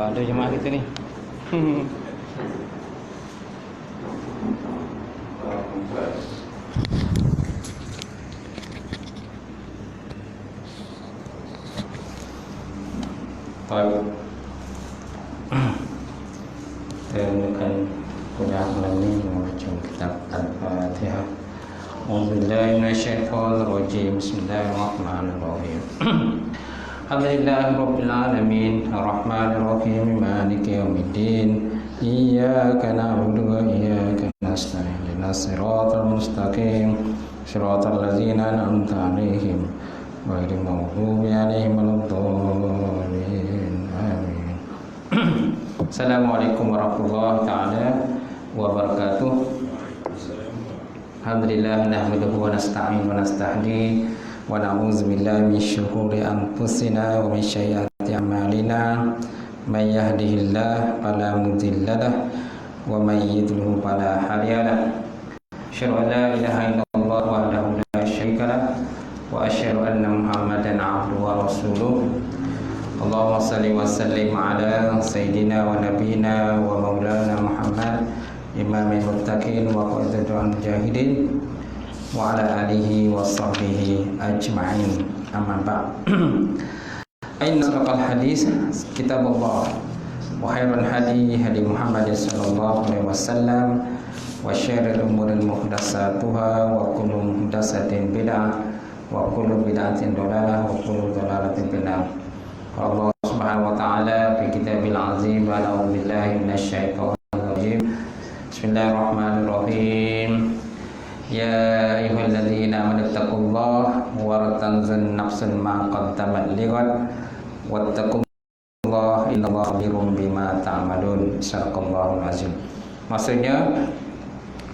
ada jemaah kita ni. Baik. Kita punya malam ni membaca kitab Al-Fatihah. A'udzubillahi minasyaitonir rajim. Bismillahirrahmanirrahim. Alhamdulillahirabbil alamin, arrahmanir rahim, maliki yaumiddin. Iyyaka na'budu wa iyyaka nasta'in. Ihdinas siratal mustaqim. Siratal ladzina an'amta 'alaihim ghairil maghdubi 'alaihim waladdallin. Amin. Assalamualaikum warahmatullahi taala wabarakatuh. Alhamdulillah nahmaduhu wa nasta'in wa nastahdi wa na'udzu billahi min syururi anfusina wa min sayyiati a'malina. May yahdihillahu fala mudilla lahu wa may yudlil fala hadiya lahu. Asyhadu an la ilaha illallah wahdahu la syarika lahu wa asyhadu anna Muhammadan 'abduhu wa rasuluh. Allahumma salli wa sallim ala sayyidina wa nabiyina wa maulana Muhammad imamil muttaqin wa qaidatul mujahidin wa ala alihi wa sahbihi ajma'in. Amma ba'd. Inna asraqal hadis kitabullah wa khairul hadi hadi Muhammad sallallahu alaihi wasallam wa syarrul umuri muhdatsatuha wa kullu muhdatsatin bid'ah wa kullu bid'atin dhalalah wa kullu dhalalatin finnar. Allah Subhanahu wa taala fi kitabil azim wa a'udzu billahi minasyaitonir rajim. Bismillahirrahmanirrahim. Ya ayyuhalladzina amanu taqullaha wa tanzur nafsun ma qaddamat lighad wattaqullaha innallaha khabirum bima ta'malun. Sadaqallahul azim. Maksudnya,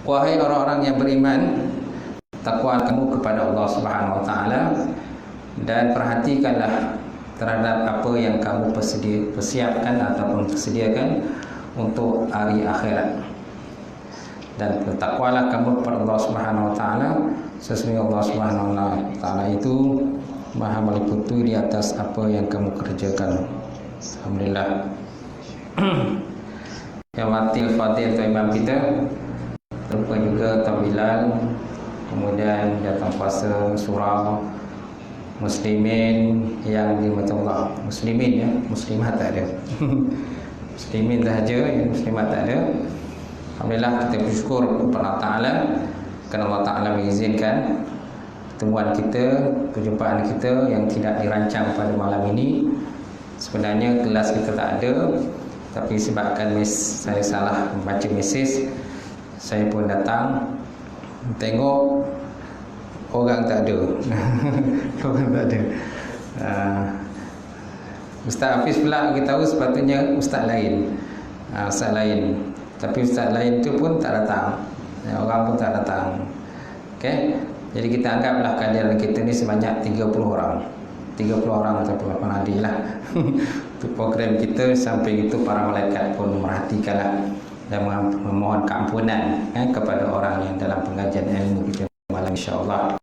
wahai orang-orang yang beriman, takwa kamu kepada Allah Subhanahu wa taala dan perhatikanlah terhadap apa yang kamu persiapkan ataupun persediakan untuk hari akhirat. Dan bertakwalah kamu kepada Allah Subhanahu wa taala, sesungguhnya Allah Subhanahu wa taala itu Maha meliputi di atas apa yang kamu kerjakan. Alhamdulillah. Yang matil Fatih atau imam kita, terlupa juga tahlilan, kemudian datang puasa surau muslimin yang dimata Allah. Muslimin ya, muslimat tak ada. Muslimin sahaja, yang muslimat tak ada. Alhamdulillah, kita bersyukur kepada Allah Ta'ala kerana Allah Ta'ala mengizinkan pertemuan kita, perjumpaan kita yang tidak dirancang pada malam ini. Sebenarnya kelas kita tak ada, tapi sebabkan saya salah membaca mesej, saya pun datang tengok orang tak ada. Orang tak ada. Ustaz Hafiz pula beritahu sepatutnya ustaz lain. Ustaz lain. Tapi ustaz lain tu pun tak datang. Orang pun tak datang. Okey. Jadi kita anggaplah kehadiran kita ni sebanyak 30 orang. 30 orang ataupun 8 hari lah. Itu program kita. Sampai itu para malaikat pun merhatikanlah dan memohon keampunan kepada orang yang dalam pengajian ilmu kita malam, insya-Allah.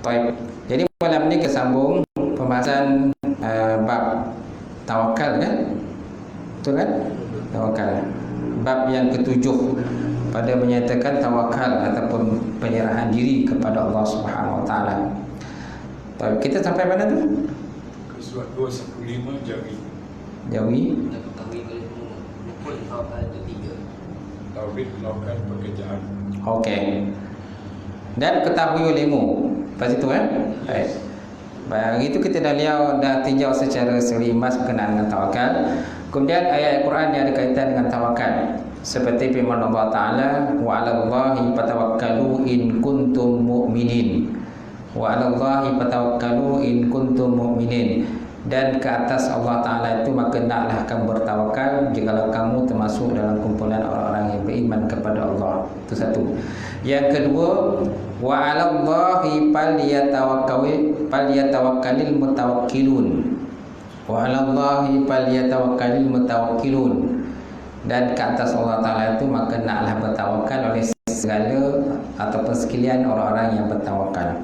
Baik. Jadi malam ni kita sambung pembahasan bab tawakal kan? Betul kan? Tawakal. Bab yang ketujuh pada menyatakan tawakal ataupun penyerahan diri kepada Allah Subhanahu wa taala. Kita sampai mana tu? Surat 215 Jawi. Jawi. Tauhid melakukan pekerjaan. Okey. Dan ketahui olehmu. Lepas itu kan? Baik. Baik, itu kita dah tinjau secara serius berkenaan dengan tawakal. Kemudian ayat Al-Quran yang ada kaitan dengan tawakal. Seperti firman Allah Ta'ala, wa 'alallahi fatawakkalu in kuntum mu'minin. Wa 'alallahi fatawakkalu in kuntum mu'minin. Dan ke atas Allah Ta'ala itu maka naklah kamu bertawakal jikalau kamu termasuk dalam kumpulan orang-orang yang beriman kepada Allah. Itu satu. Yang kedua, wa 'alallahi falyatawakkalul mutawakkilun. Wa 'alallahi falyatawakkalul mutawakkilun. Dan ke atas Allah Ta'ala itu maka naklah bertawakal oleh segala ataupun sekalian orang-orang yang bertawakal.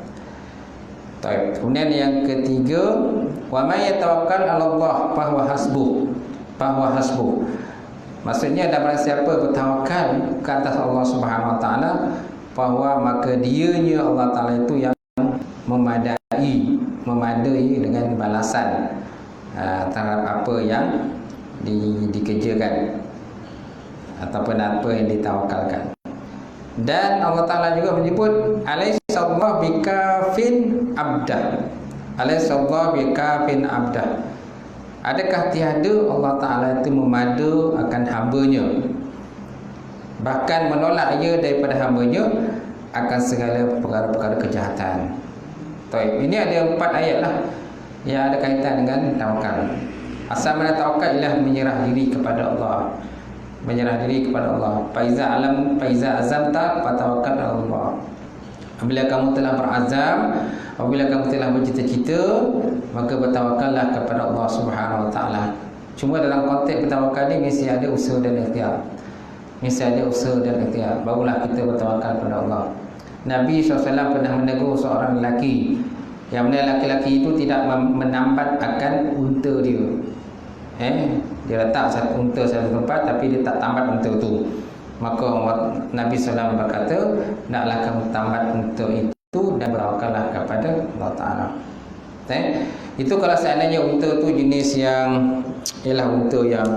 Kemudian yang ketiga, wa may yatawakkal 'ala Allah fa huwa hasbuh. fahuwa hasbuh. Maksudnya barang siapa bertawakal ke atas Allah Subhanahu Wa Taala, bahawa maka dianya Allah Taala itu yang memadai dengan balasan terhadap apa yang dikerjakan ataupun apa yang ditawakalkan. Dan Allah Taala juga menyebut alaihissallahu bikafin abdah. Alaihissallahu bikafin abdah. Adakah tiada Allah Ta'ala itu memadu akan hambanya, bahkan menolak ia daripada hambanya akan segala perkara-perkara kejahatan. Ini ada 4 ayat lah yang ada kaitan dengan tawakal. Asal mana tawakal ialah menyerah diri kepada Allah. Menyerah diri kepada Allah. Faiza azamta fatawakkal ala Allah. Apabila kamu telah berazam, apabila kamu telah bercita-cita, maka bertawakallah kepada Allah Subhanahu Wa Taala. Cuma dalam konteks bertawakal ni mesti ada usaha dan ikhtiar. Mesti ada usaha dan ikhtiar, barulah kita bertawakal kepada Allah. Nabi SAW pernah menegur seorang lelaki, yang mana lelaki itu tidak menambat akan unta dia. Dia letak satu unta satu tempat, tapi dia tak tambat unta tu. Maka Nabi SAW berkata, naklah kamu tambat unta itu dan bertawakallah kepada Allah Ta'ala. Itu kalau seandainya unta tu jenis yang ialah unta yang,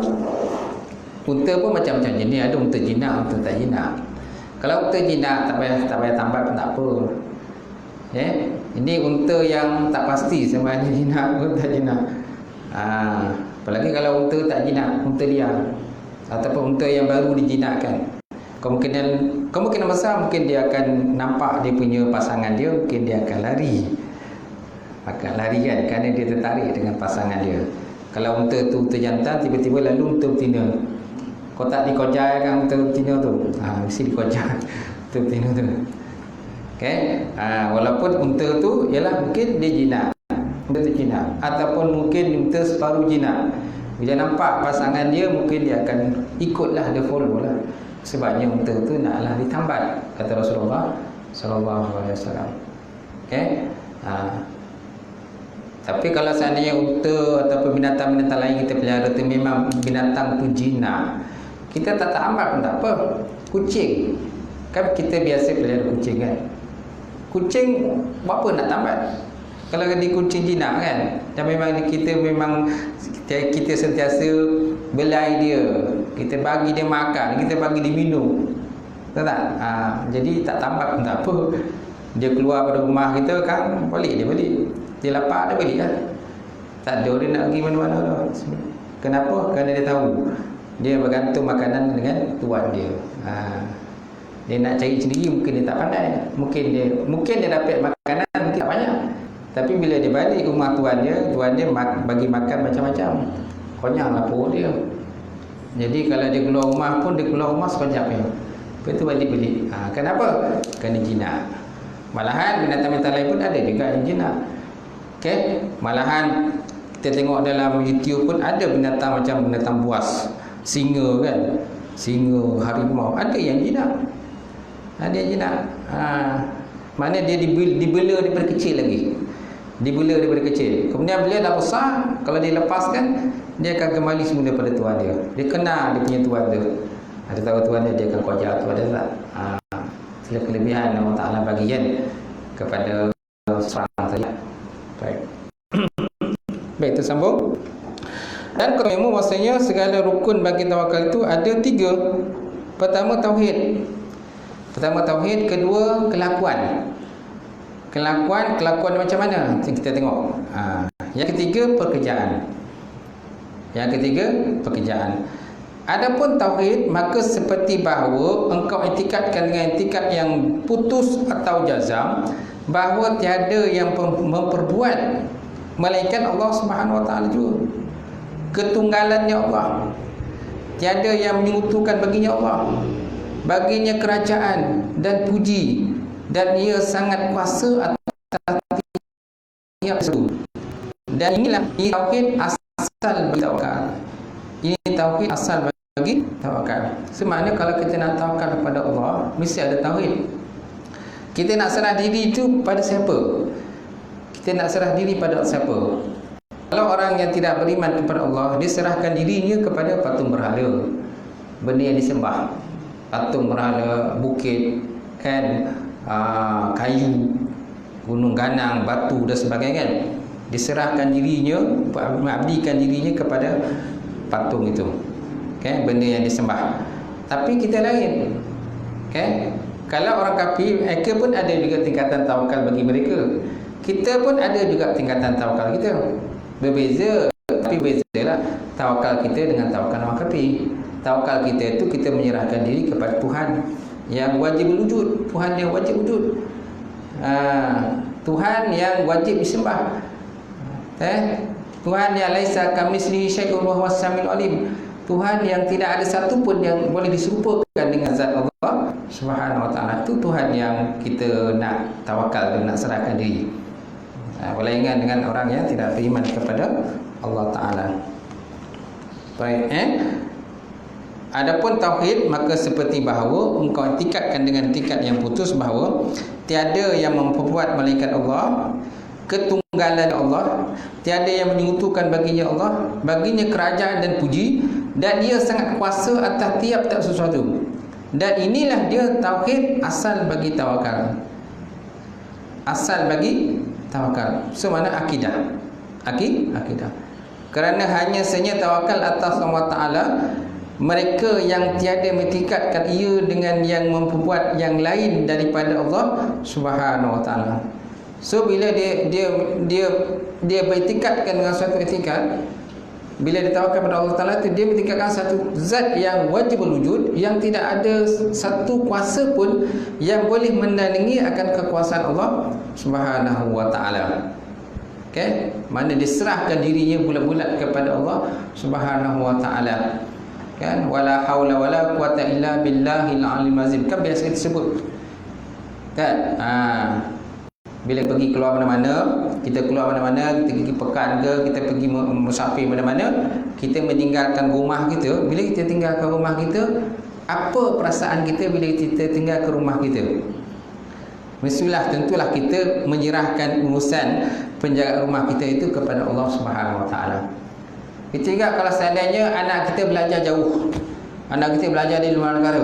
unta pun macam-macam jenis. Ada unta jinak, unta tak jinak. Kalau unta jinak tak payah tambat pun tak apa. Ini unta yang tak pasti sama ada jinak pun tak jinak. Apalagi kalau unta tak jinak, unta liar ataupun unta yang baru dijinakkan, kemungkinan besar mungkin dia akan nampak dia punya pasangan dia, mungkin dia akan lari kan, kerana dia tertarik dengan pasangan dia. Kalau unta tu unta jantan, tiba-tiba lalu unta betina, kau tak dikojai kan unta betina tu, mesti dikojai unta betina tu. Walaupun unta tu ialah mungkin dia jinak, unta tu jinak, ataupun mungkin unta separuh jinak. Bila nampak pasangan dia, mungkin dia akan ikutlah, dia follow lah. Sebabnya unta tu naklah ditambat, kata Rasulullah sallallahu alaihi wasallam. Tapi kalau seandainya unta ataupun binatang-binatang lain kita pelihara tu memang binatang tu jinak, kita tak tambat pun tak apa. Kucing, kan kita biasa pelihara kucing kan. Kucing berapa nak tambat? Kalau di kucing jinak kan, dan memang kita sentiasa belai dia, kita bagi dia makan, kita bagi dia minum, tahu tak? Jadi tak tambat pun tak apa. Dia keluar pada rumah kita kan, balik dia balik. Dia lapar dia balik kan. Tak ada dia nak pergi mana-mana dah. Kenapa? Kerana dia tahu dia bergantung makanan dengan tuan dia. Dia nak cari sendiri mungkin dia tak pandai. Mungkin dia dapat makanan mungkin tak banyak. Tapi bila dia balik rumah tuan dia bagi makan macam-macam. Konyanglah perut dia. Jadi kalau dia keluar rumah pun, dia keluar rumah sekejap je. Lepas tu balik. Kenapa? Kerana jinak. Malahan binatang-binatang lain pun ada juga yang jinak. Malahan kita tengok dalam YouTube pun ada binatang macam binatang buas, singa kan. Singa, harimau, ada yang jinak. Ada yang jinak. Mana dia dibela daripada kecil lagi. Dibela daripada kecil. Kemudian bila dah besar, kalau dia lepaskan, dia akan kembali semula pada tuan dia. Dia kenal dia punya tuan dia. Ada tahu tuan dia akan koja tuan dia tak? Sila kelebihan Allah Ta'ala bagi kan kepada seorang saja. Baik. Baik, tersambung. Dan kalau maksudnya segala rukun bagi tawakal itu ada 3. Pertama tauhid. Kedua kelakuan. Kelakuan macam mana? Kita tengok. Yang ketiga pekerjaan. Adapun tauhid, maka seperti bahawa engkau iktikadkan dengan iktikad yang putus atau jazam bahawa tiada yang memperbuat melainkan Allah Subhanahu Wa Taala juga. Ketunggalannya Allah. Tiada yang menyekutukan baginya Allah. Baginya kerajaan dan puji, dan ia sangat kuasa atas tiap sesuatu. Dan inilah tauhid asal bagi tawakal. Ini tauhid asal bagi tawakal. Semaknanya kalau kita nak tawakal kepada Allah, mesti ada tauhid. Kita nak serah diri itu pada siapa? Kita nak serah diri pada siapa? Kalau orang yang tidak beriman kepada Allah, dia serahkan dirinya kepada patung berhala, benda yang disembah, patung berhala, bukit, kan, kayu, gunung ganang, batu dan sebagainya, kan. Diserahkan dirinya, mengabdikan dirinya kepada patung itu, kan, benda yang disembah. Tapi kita lain, kan. Kalau orang kafir, mereka pun ada juga tingkatan tawakal bagi mereka. Kita pun ada juga tingkatan tawakal kita. Berbeza, tapi bezalah tawakal kita dengan tawakal orang kafir. Tawakal kita itu kita menyerahkan diri kepada Tuhan yang wajib wujud, Tuhan yang wajib wujud, Tuhan yang wajib disembah, Tuhan yang laisa kamitslihi syai'un wa huwas samiul alim, Tuhan yang tidak ada satu pun yang boleh diserupakan dengan zat Allah Subhanahu wa taala. Itu Tuhan yang kita nak tawakal dan nak serahkan diri. Berlainan dengan orang yang tidak beriman kepada Allah taala. Baik, adapun tauhid, maka seperti bahawa engkau tingkatkan dengan tingkat yang putus bahawa tiada yang memperbuat malaikat Allah, ketunggalan Allah, tiada yang menyekutukan baginya Allah, baginya kerajaan dan puji, dan dia sangat kuasa atas tiap-tiap sesuatu. Dan inilah dia tauhid asal bagi tawakal. Asal bagi tawakal. So mana akidah? Akidah. Kerana hanya saja tawakal atas Allah Taala, mereka yang tiada mentingkatkan ia dengan yang memperbuat yang lain daripada Allah Subhanahu wa taala. So bila dia bertingkatkan dengan suatu tingkat, bila ditawakal kepada Allah Taala itu, dia bertingkatkan satu zat yang wajib wujud, yang tidak ada satu kuasa pun yang boleh menandingi akan kekuasaan Allah Subhanahu wa taala. Okay? Mana diserahkan dirinya bulat-bulat kepada Allah Subhanahu wa taala. Kan, wala haula wala quwata illa billahil alim azim, kan biasa disebut, kan. Bila pergi keluar mana-mana, kita keluar mana-mana, kita pergi pekan ke, kita pergi musafir mana-mana, kita meninggalkan rumah kita. Bila kita tinggalkan rumah kita, apa perasaan kita bila kita tinggal ke rumah kita? Mestilah, tentulah kita menyerahkan urusan penjagaan rumah kita itu kepada Allah Subhanahu wa taala. Kita ingat kalau seandainya anak kita belajar jauh, anak kita belajar di luar negara,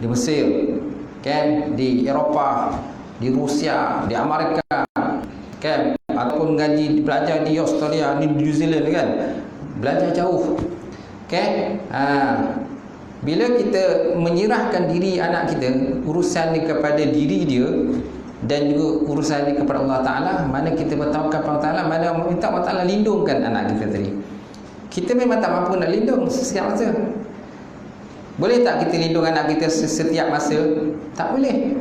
di Mesir, kan, di Eropah, di Rusia, di Amerika, kan, ataupun belajar di Australia, di New Zealand, kan, belajar jauh, kan. Bila kita menyerahkan diri anak kita, urusan dia kepada diri dia dan juga urusan dia kepada Allah Taala, mana kita bertawakal kepada Allah Taala, mana minta Allah Taala lindungkan anak kita tadi. Kita memang tak mampu nak lindung setiap masa. Boleh tak kita lindung anak kita setiap masa? Tak boleh.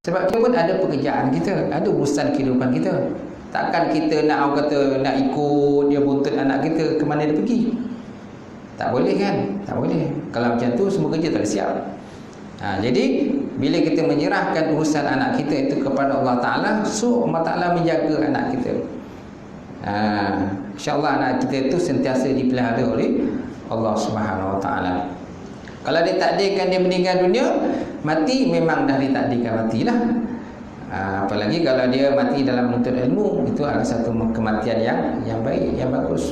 Sebab kita pun ada pekerjaan kita, ada urusan kehidupan kita. Takkan kita nak, orang kata, nak ikut dia buntut anak kita ke mana dia pergi. Tak boleh, kan? Tak boleh. Kalau macam tu, semua kerja tak siap. Jadi bila kita menyerahkan urusan anak kita itu kepada Allah Ta'ala, so Allah Ta'ala menjaga anak kita. InsyaAllah anak kita itu sentiasa dipelihara oleh Allah Subhanahu Wa Ta'ala. Kalau ditakdirkan dia meninggal dunia, mati, memang dah ditakdirkan matilah. Apalagi kalau dia mati dalam menuntut ilmu, itu adalah satu kematian yang baik, yang bagus.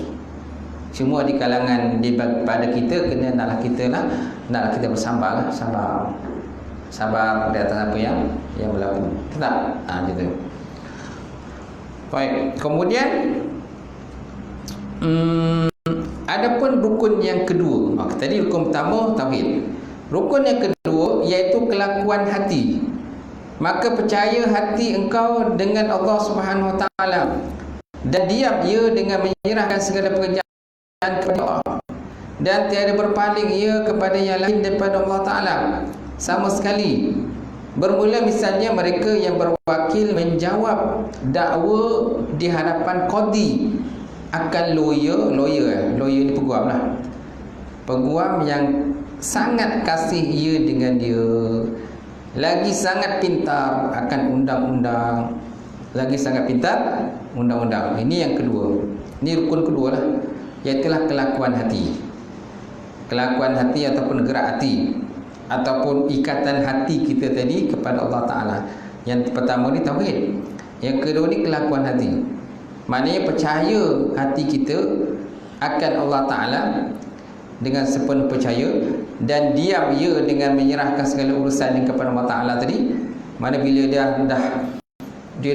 Semua di kalangan pada kita kena naklah kita bersabarlah, sabar di atas apa yang berlaku. Tak? Gitu. Baik. Kemudian adapun rukun yang kedua. Tadi rukun pertama tauhid. Rukun yang kedua iaitu kelakuan hati. Maka percaya hati engkau dengan Allah Subhanahu Wa Taala dan diam ia dengan menyerahkan segala pekerjaan kepada Allah, dan tiada berpaling ia kepada yang lain daripada Allah Ta'ala sama sekali. Bermula misalnya mereka yang berwakil menjawab dakwa di hadapan qadi akan lawyer ni peguam lah, peguam yang sangat kasih ia dengan dia, lagi sangat pintar akan undang-undang, lagi sangat pintar undang-undang. Ini yang kedua, ini rukun kedua lah, iaitulah kelakuan hati. Kelakuan hati ataupun gerak hati, ataupun ikatan hati kita tadi kepada Allah Ta'ala. Yang pertama ni tauhid, yang kedua ni kelakuan hati. Maknanya percaya hati kita akan Allah Ta'ala dengan sepenuh percaya, dan diam ia dengan menyerahkan segala urusan kepada Allah Ta'ala tadi. Mana bila dia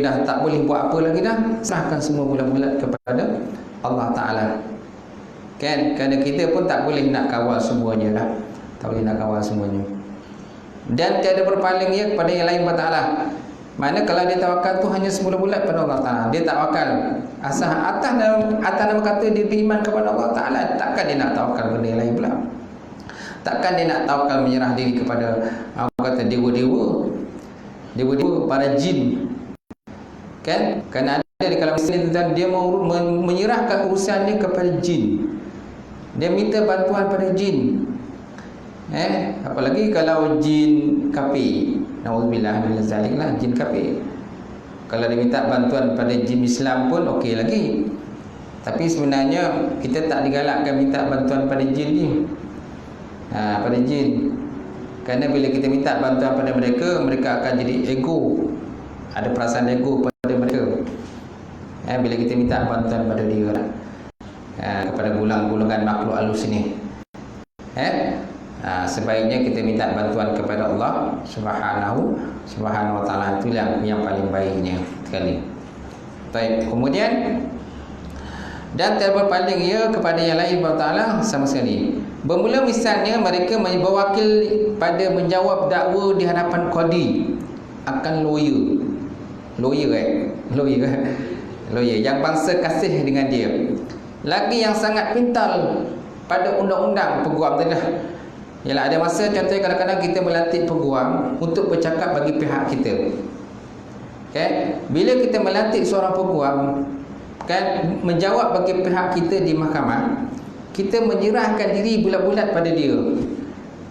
dah tak boleh buat apa lagi dah, serahkan semua bulat-bulat kepada Allah Ta'ala. Kan? Kerana kita pun tak boleh nak kawal semuanya dah. Tak boleh nak kawal semuanya. Dan tiada berpaling ia kepada yang lain Allah Ta'ala. Mana kalau dia tawakal tu hanya semula bulat pada Allah Ta'ala. Dia tak wakal asal atas nama kata dia beriman kepada Allah Ta'ala. Takkan dia nak tawakal benda yang lain pula. Takkan dia nak tawakal menyerah diri kepada kata dewa-dewa, para jin. Kan? Kerana ada di kalangan Muslim tentang dia mau menyerahkan urusannya kepada jin. Dia minta bantuan pada jin. Apalagi kalau jin kafir. Nauzubillah min zalik lah, jin kafir. Kalau dia minta bantuan pada jin Islam pun okey lagi. Tapi sebenarnya kita tak digalakkan minta bantuan pada jin ni. Pada jin. Kerana bila kita minta bantuan pada mereka, mereka akan jadi ego. Ada perasaan ego pada mereka. Bila kita minta bantuan pada dia lah. Kepada golongan makhluk halus ni. Sebaiknya kita minta bantuan kepada Allah Subhanahu wa Ta'ala. Itu yang paling baiknya sekali. Baik, kemudian dan tak berpaling ia kepada yang lain Allah Ta'ala sama sekali. Bermula misalnya mereka berwakil pada menjawab dakwa di hadapan qadi akan lawyer yang bangsa kasih dengan dia. Lagi yang sangat pintar pada undang-undang peguam tadi lah. Yalah, ada masa contohnya kadang-kadang kita melantik peguam untuk bercakap bagi pihak kita. Okay? Bila kita melantik seorang peguam, kan, menjawab bagi pihak kita di mahkamah, kita menyerahkan diri bulat-bulat pada dia,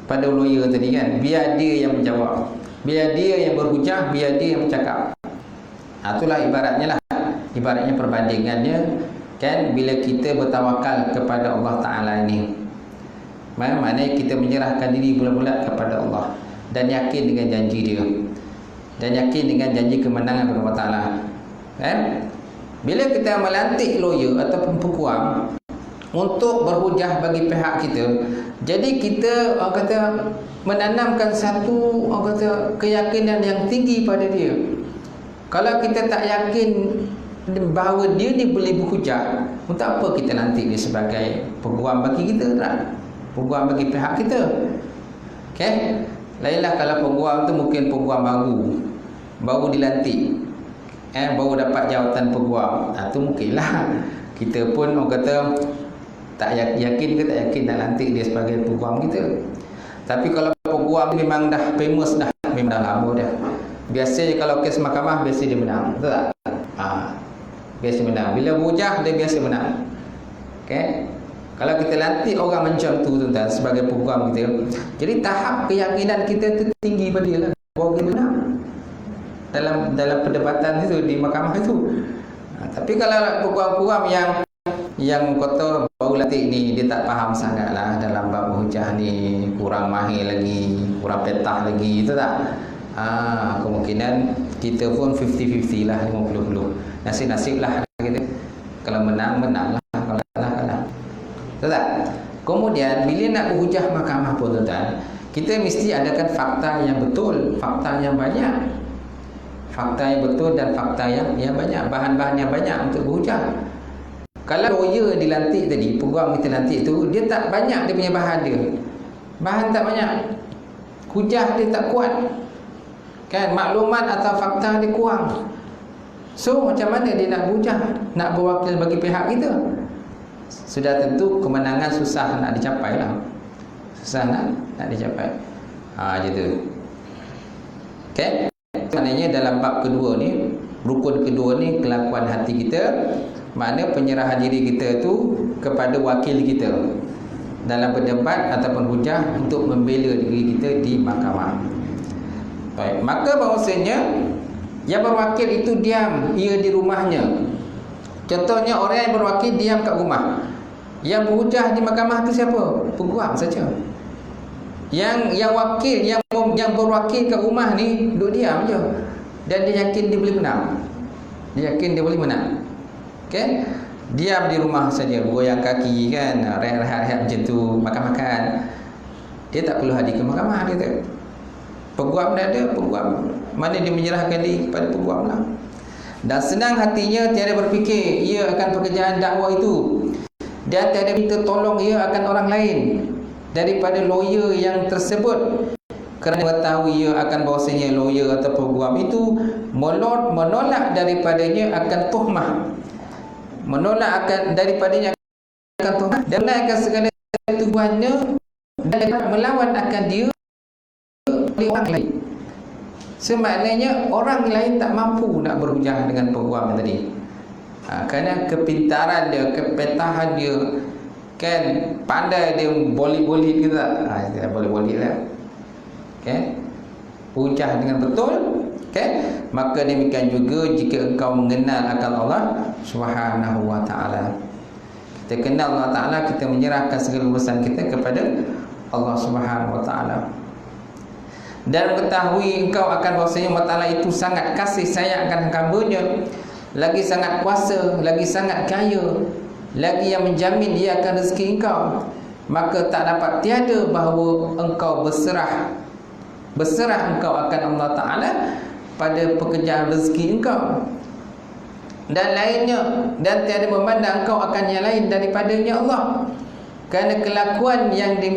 pada lawyer tadi kan. Biar dia yang menjawab, biar dia yang berhujah, biar dia yang bercakap. Itulah ibaratnya lah. Ibaratnya perbandingannya, kan, bila kita bertawakal kepada Allah Ta'ala ini. Maknanya kita menyerahkan diri bulat-bulat kepada Allah dan yakin dengan janji dia, dan yakin dengan janji kemenangan kepada Allah Ta'ala. Bila kita melantik lawyer ataupun peguam untuk berhujah bagi pihak kita, jadi kita menanamkan satu keyakinan yang tinggi pada dia. Kalau kita tak yakin bahawa dia ni boleh berhujah, untuk apa kita lantik dia sebagai peguam bagi kita, tak? Peguam bagi pihak kita. Okay? Lainlah kalau peguam tu mungkin peguam baru dilantik, baru dapat jawatan peguam. Tu mungkinlah kita pun tak yakin ke tak yakin nak lantik dia sebagai peguam kita. Tapi kalau peguam memang dah famous dah, memang dah lama dah. Biasanya kalau kes mahkamah biasa dia menang, betul tak? Biasa menang. Bila berhujah dia biasa menang. Okay? Kalau kita lantik orang macam tu tuan-tuan sebagai peguam kita, jadi tahap keyakinan kita tu tinggi pada dia lah, bahawa kita menang dalam perdebatan itu di mahkamah itu. Tapi kalau peguam-peguam yang kata baru lantik ni, dia tak faham sangat lah dalam bab hujah ni, kurang mahir lagi, kurang petah lagi, itu tak? Kemungkinan kita pun 50-50 lah, 50-50. Nasib-nasib lah kita. Kalau menang lah, kalau kalah. Betul tak? Kemudian bila nak berhujah mahkamah pun tuan-tuan, kita mesti adakan fakta yang betul, fakta yang banyak. Fakta yang betul dan fakta yang banyak, bahan-bahan yang banyak untuk berhujah. Kalau lawyer dilantik tadi, peguam kita lantik tu, dia tak banyak dia punya bahan dia. Bahan tak banyak. Hujah dia tak kuat. Kan, maklumat atau fakta dia kurang. So macam mana dia nak berhujah, nak berwakil bagi pihak kita? Sudah tentu kemenangan susah nak dicapai lah. Susah nak dicapai. Gitu. Okay? Maknanya dalam bab kedua ni, rukun kedua ni, kelakuan hati kita, makna penyerahan diri kita tu kepada wakil kita dalam berdebat ataupun hujah untuk membela diri kita di mahkamah. Baik, maka bahawasanya yang berwakil itu diam, ia di rumahnya. Contohnya orang yang berwakil diam kat rumah. Yang berhujah di mahkamah tu siapa? Peguam saja. Yang wakil, yang berwakil kat rumah ni duduk diam je. Dan dia yakin dia boleh menang. Dia yakin dia boleh menang. Okay? Diam di rumah saja, goyang kaki kan, rehat-rehat macam tu, makan-makan. Dia tak perlu hadir ke mahkamah, dia kata. Peguam dah ada, peguam. Mana dia menyerahkan diri kepada peguam lah. Dan senang hatinya tiada berfikir ia akan pekerjaan dakwah itu. Dan tiada minta tolong ia akan orang lain daripada lawyer yang tersebut. Kerana mengetahui ia akan bahawasanya lawyer atau peguam itu menolak daripadanya akan tuhmah. Menolak akan daripadanya akan tuhmah dan menaikkan segala tujuannya dan melawan akan dia oleh orang lain. Semaknanya orang lain tak mampu nak berhujah dengan peguam tadi. Kerana kepintaran dia, kepetahan dia, kan, pandai dia boleh-boleh ke tak? Dia boleh-boleh lah. Okay? Hujah dengan betul. Okay? Maka demikian juga jika engkau mengenal akan Allah Subhanahu wa ta'ala. Kita kenal Allah Ta'ala, kita menyerahkan segala urusan kita kepada Allah Subhanahu wa ta'ala. Dan mengetahui engkau akan bahawasanya Allah Ta'ala itu sangat kasih sayang akan hamba-Nya, lagi sangat kuasa, lagi sangat kaya, lagi yang menjamin dia akan rezeki engkau. Maka tak dapat tiada bahawa engkau berserah engkau akan Allah Ta'ala pada pekerjaan rezeki engkau dan lainnya, dan tiada memandang engkau akan yang lain daripadanya Allah, kerana kelakuan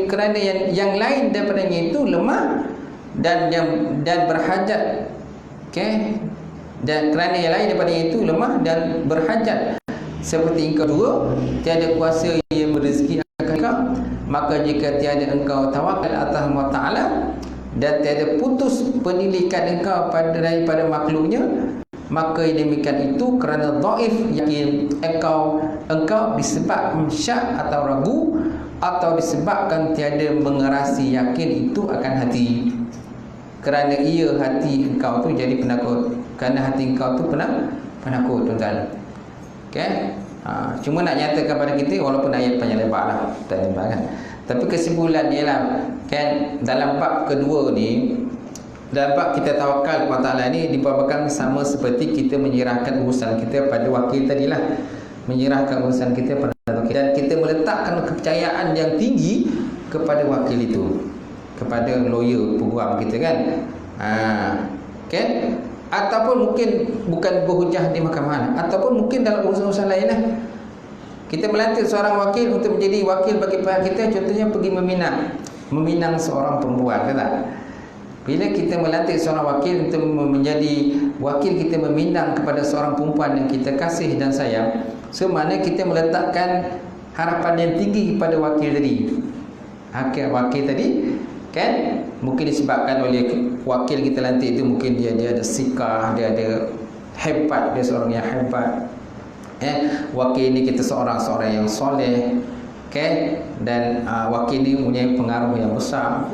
kerana yang lain daripadanya itu lemah dan berhajat. Okay? Dan kerana yang lain daripadanya itu lemah dan berhajat, seperti engkau juga tiada kuasa yang berezeki akan engkau. Maka jika tiada engkau tawakal atas Allah Ta'ala dan tiada putus penilikan engkau daripada makhluknya, maka demikian itu kerana dhaif yakin engkau disebabkan syak atau ragu, atau disebabkan tiada mengerasi yakin itu akan hati. Kerana ia hati engkau tu jadi penakut. Kerana hati engkau tu penakut, tuan-tuan. Okay? Cuma nak nyatakan pada kita, walaupun ayat panjang lebar lah, tak lebar kan. Tapi kesimpulan dia lah, kan, dalam bab kedua ni, dalam bab kita tawakal kepada Allah ni dipaparkan sama seperti kita menyerahkan urusan kita pada wakil tadilah. Menyerahkan urusan kita pada wakil, dan kita meletakkan kepercayaan yang tinggi kepada wakil itu, kepada lawyer, peguam kita kan. Kan? Ataupun mungkin bukan berhujah di mahkamah, ataupun mungkin dalam urusan-urusan lain lah. Kita melantik seorang wakil untuk menjadi wakil bagi pihak kita. Contohnya pergi meminang seorang perempuan, kan tak? Bila kita melantik seorang wakil untuk menjadi wakil kita meminang kepada seorang perempuan yang kita kasih dan sayang, so mana kita meletakkan harapan yang tinggi kepada wakil tadi. Wakil tadi, kan, mungkin disebabkan oleh wakil kita lantik itu, mungkin dia ada sikah, dia ada hebat, dia seorang yang hebat. Wakil ni kita seorang yang soleh, okay? Dan wakil ni punya pengaruh yang besar,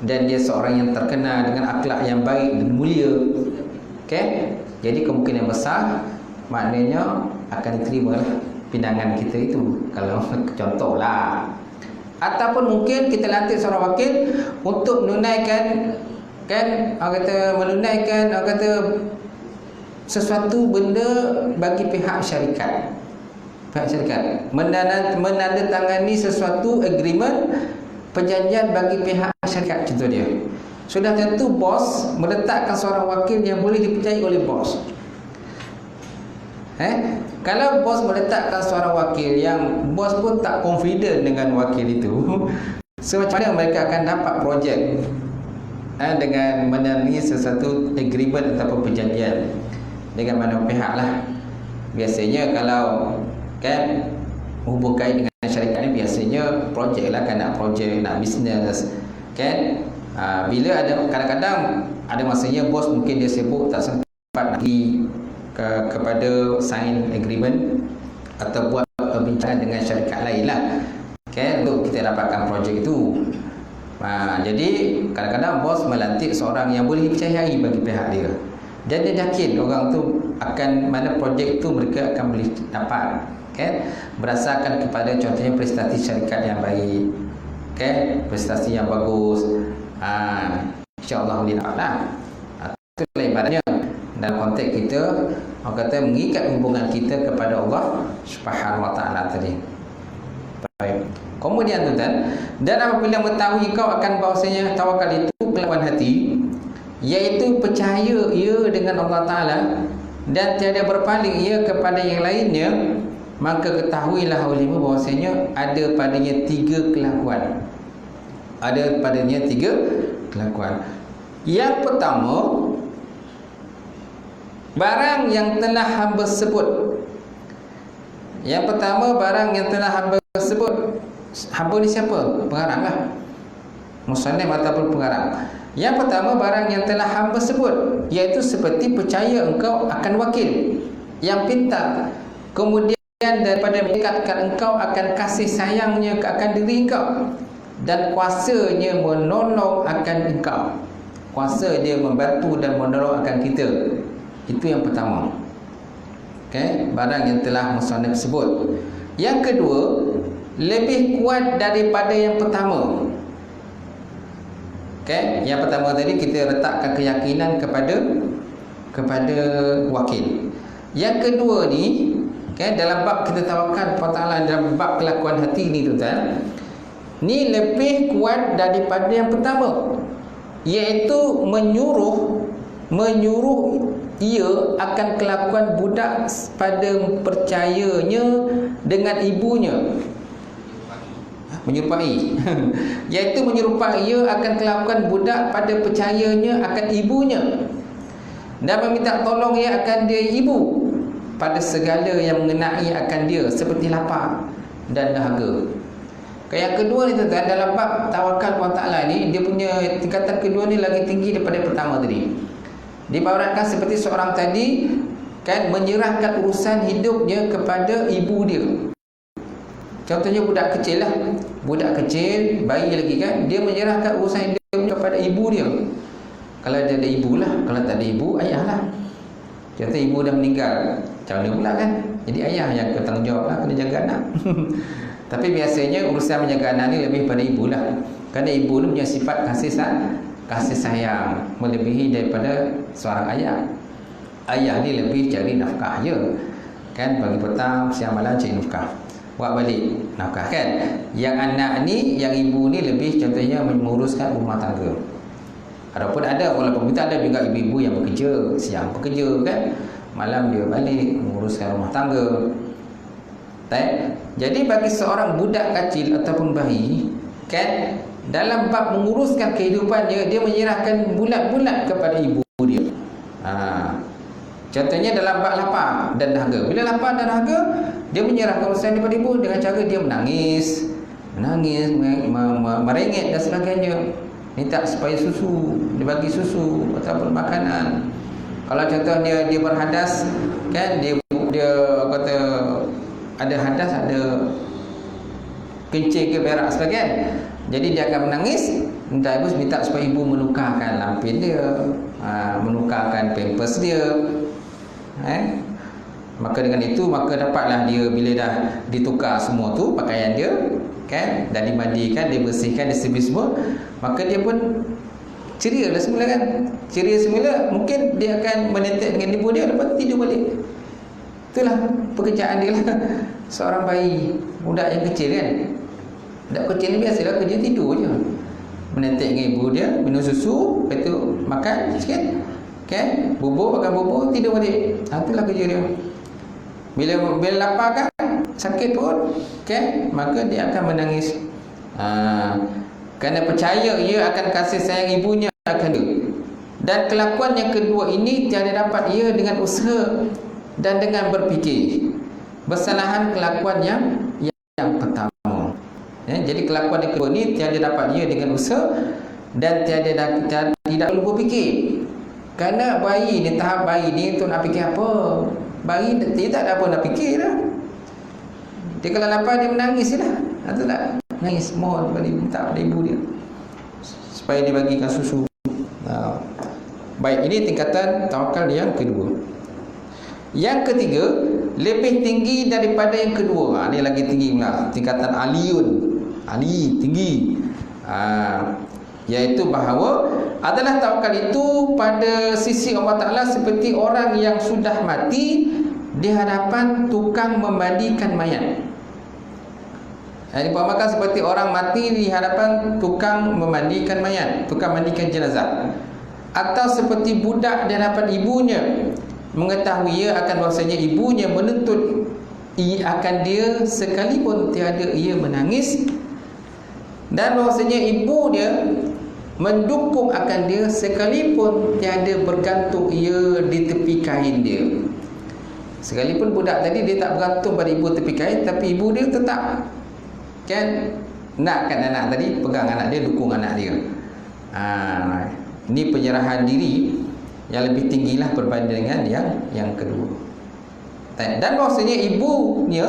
dan dia seorang yang terkenal dengan akhlak yang baik dan mulia, okay? Jadi kemungkinan besar maknanya akan diterima pinangan kita itu, kalau contohlah. Ataupun mungkin kita lantik seorang wakil untuk menunaikan, kan, menunaikan sesuatu benda bagi pihak syarikat. Menandatangani sesuatu agreement, perjanjian bagi pihak syarikat, contoh dia. Sudah tentu bos meletakkan seorang wakil yang boleh dipercayai oleh bos. Kalau bos meletakkan seorang wakil yang bos pun tak confident dengan wakil itu, so macam mana mereka akan dapat projek dengan menandatangani sesuatu agreement ataupun perjanjian dengan mana pihak lah. Biasanya kalau, kan, hubung kait dengan syarikat ni biasanya projek lah, kan, nak projek, nak bisnes, kan. Bila ada, kadang-kadang ada masanya bos mungkin dia sibuk, tak sempat nak pergi kepada sign agreement atau buat perbincangan dengan syarikat lain lah, kan, untuk kita dapatkan projek itu. Jadi kadang-kadang bos melantik seorang yang boleh dipercayai bagi pihak dia, dan dia yakin orang tu akan, mana projek tu mereka akan boleh dapat, kan, berdasarkan kepada contohnya prestasi syarikat yang baik, kan, prestasi yang bagus. InsyaAllah boleh dapat lah. Itu lah ibaratnya. dalam konteks kita, orang kata mengikat hubungan kita kepada Allah Subhanahu Wa Taala tadi. Baik. Kemudian tuan, dan apabila mengetahui kau akan bahawasanya tawakal itu kelakuan hati, iaitu percaya ia dengan Allah Taala dan tiada berpaling ia kepada yang lainnya, maka ketahuilah ulimu bahawasanya ada padanya 3 kelakuan. Ada padanya 3 kelakuan. Yang pertama, barang yang telah hamba sebut. Yang pertama, barang yang telah hamba sebut. Hamba ni siapa? Pengarang lah, musannif ataupun pengarang. Yang pertama, barang yang telah hamba sebut, iaitu seperti percaya engkau akan wakil yang pintar, kemudian daripada mengikatkan engkau akan kasih sayangnya akan diri engkau, dan kuasanya menolong akan engkau. Kuasa dia membantu dan menolong akan kita. Itu yang pertama. Okey, barang yang telah musannif sebut. Yang kedua, lebih kuat daripada yang pertama. Okey, yang pertama tadi kita letakkan keyakinan kepada wakil. Yang kedua ni, okey, dalam bab kita tawakal kepada Allah, dalam bab kelakuan hati ni tuan, ni lebih kuat daripada yang pertama, iaitu menyuruh ia akan kelakuan budak pada percayanya dengan ibunya. Menyerupai iaitu menyerupai ia akan kelakuan budak pada percayanya akan ibunya, dan meminta tolong ia akan dia ibu pada segala yang mengenai akan dia, seperti lapar dan dahaga. Yang kedua ni tuan, dalam bab tawakal kepada Ta'ala ni, dia punya tingkatan kedua ni lagi tinggi daripada pertama tadi. Dibawakan seperti seorang tadi kan menyerahkan urusan hidupnya kepada ibu dia. Contohnya budak kecil lah, budak kecil, bayi lagi kan, dia menyerahkan urusan hidupnya kepada ibu dia. Kalau dia ada ibu lah, kalau tak ada ibu, ayah lah. Contoh ibu dah meninggal, macam mana pula kan, jadi ayah yang bertanggungjawab lah, kena jaga anak. Tapi biasanya urusan menjaga anak ni lebih pada ibu lah, kerana ibu ni punya sifat kasih sayang melebihi daripada seorang ayah. Ayah ni lebih cari nafkah je kan, bagi petang siang malam cari nafkah, buat balik nafkah kan. Yang anak ni, yang ibu ni lebih contohnya menguruskan rumah tangga. Adapun ada, walaupun kita ada juga ibu-ibu yang bekerja, siang bekerja kan, malam dia balik menguruskan rumah tangga. Jadi bagi seorang budak kecil ataupun bayi kan, dalam bab menguruskan kehidupannya, dia menyerahkan bulat-bulat kepada ibu dia. Contohnya dalam bab lapar dan dahaga. Bila lapar dan dahaga, dia menyerahkan urusan kepada ibu dengan cara dia menangis, merengek dan sebagainya, minta supaya susu, dia bagi susu ataupun makanan. Kalau contohnya dia berhadas kan, dia kata ada hadas, ada kencing ke berak sebagainya, jadi dia akan menangis, minta supaya ibu menukarkan lampin dia, menukarkan pampers dia. Maka dengan itu, maka dapatlah dia, bila dah ditukar semua tu pakaian dia kan, dah dimandikan, dibersihkan, disebut semua, maka dia pun ceria lah semula kan. Ceria semula, mungkin dia akan menetek dengan ibu dia, lepas tu tidur balik. Itulah pekerjaan dia lah. Seorang bayi, budak yang kecil kan, budak kecil ni biasalah kerja tidur je, menetek dengan ibu dia, minum susu, lepas tu makan sikit kan, bubur, makan bubur, tidur balik. Itulah kerja dia. Bila lapar kan, sakit perut kan, maka dia akan menangis. Kerana percaya ia akan kasih sayang ibunya akan dia. Dan kelakuan yang kedua ini tiada dapat ia dengan usaha dan dengan berfikir, bersalahan kelakuan yang pertama. Jadi kelakuan yang kedua ni tiada dapat ia dengan usaha dan tidak perlu berfikir. Kerana bayi ni, tahap bayi ni tu nak fikir apa? Bayi dia tak ada apa nak fikir dah. Dia kalau lapar dia menangis je lah. Atau tak? Nangis, mohon minta pada ibu dia supaya dia bagikan susu. Baik, ini tingkatan tawakal yang kedua. Yang ketiga, lebih tinggi daripada yang kedua. Ini lagi tinggi pula, tingkatan aliyun. Ali, tinggi. Iaitu bahawa adalah tawakal itu pada sisi Allah Ta'ala seperti orang yang sudah mati di hadapan tukang memandikan mayat. Ini perumpamaan seperti orang mati di hadapan tukang memandikan mayat, tukang mandikan jenazah. Atau seperti budak di hadapan ibunya, mengetahui ia akan bahasanya ibunya menuntut akan dia sekalipun tiada ia menangis, dan bahasanya ibu dia mendukung akan dia sekalipun tiada bergantung ia di tepi kain dia. Sekalipun budak tadi dia tak bergantung pada ibu tepi kain, tapi ibu dia tetap nakkan anak tadi, pegang anak dia, dukung anak dia. Ini penyerahan diri yang lebih tinggilah berbanding dengan yang kedua. Dan bahasanya ibunya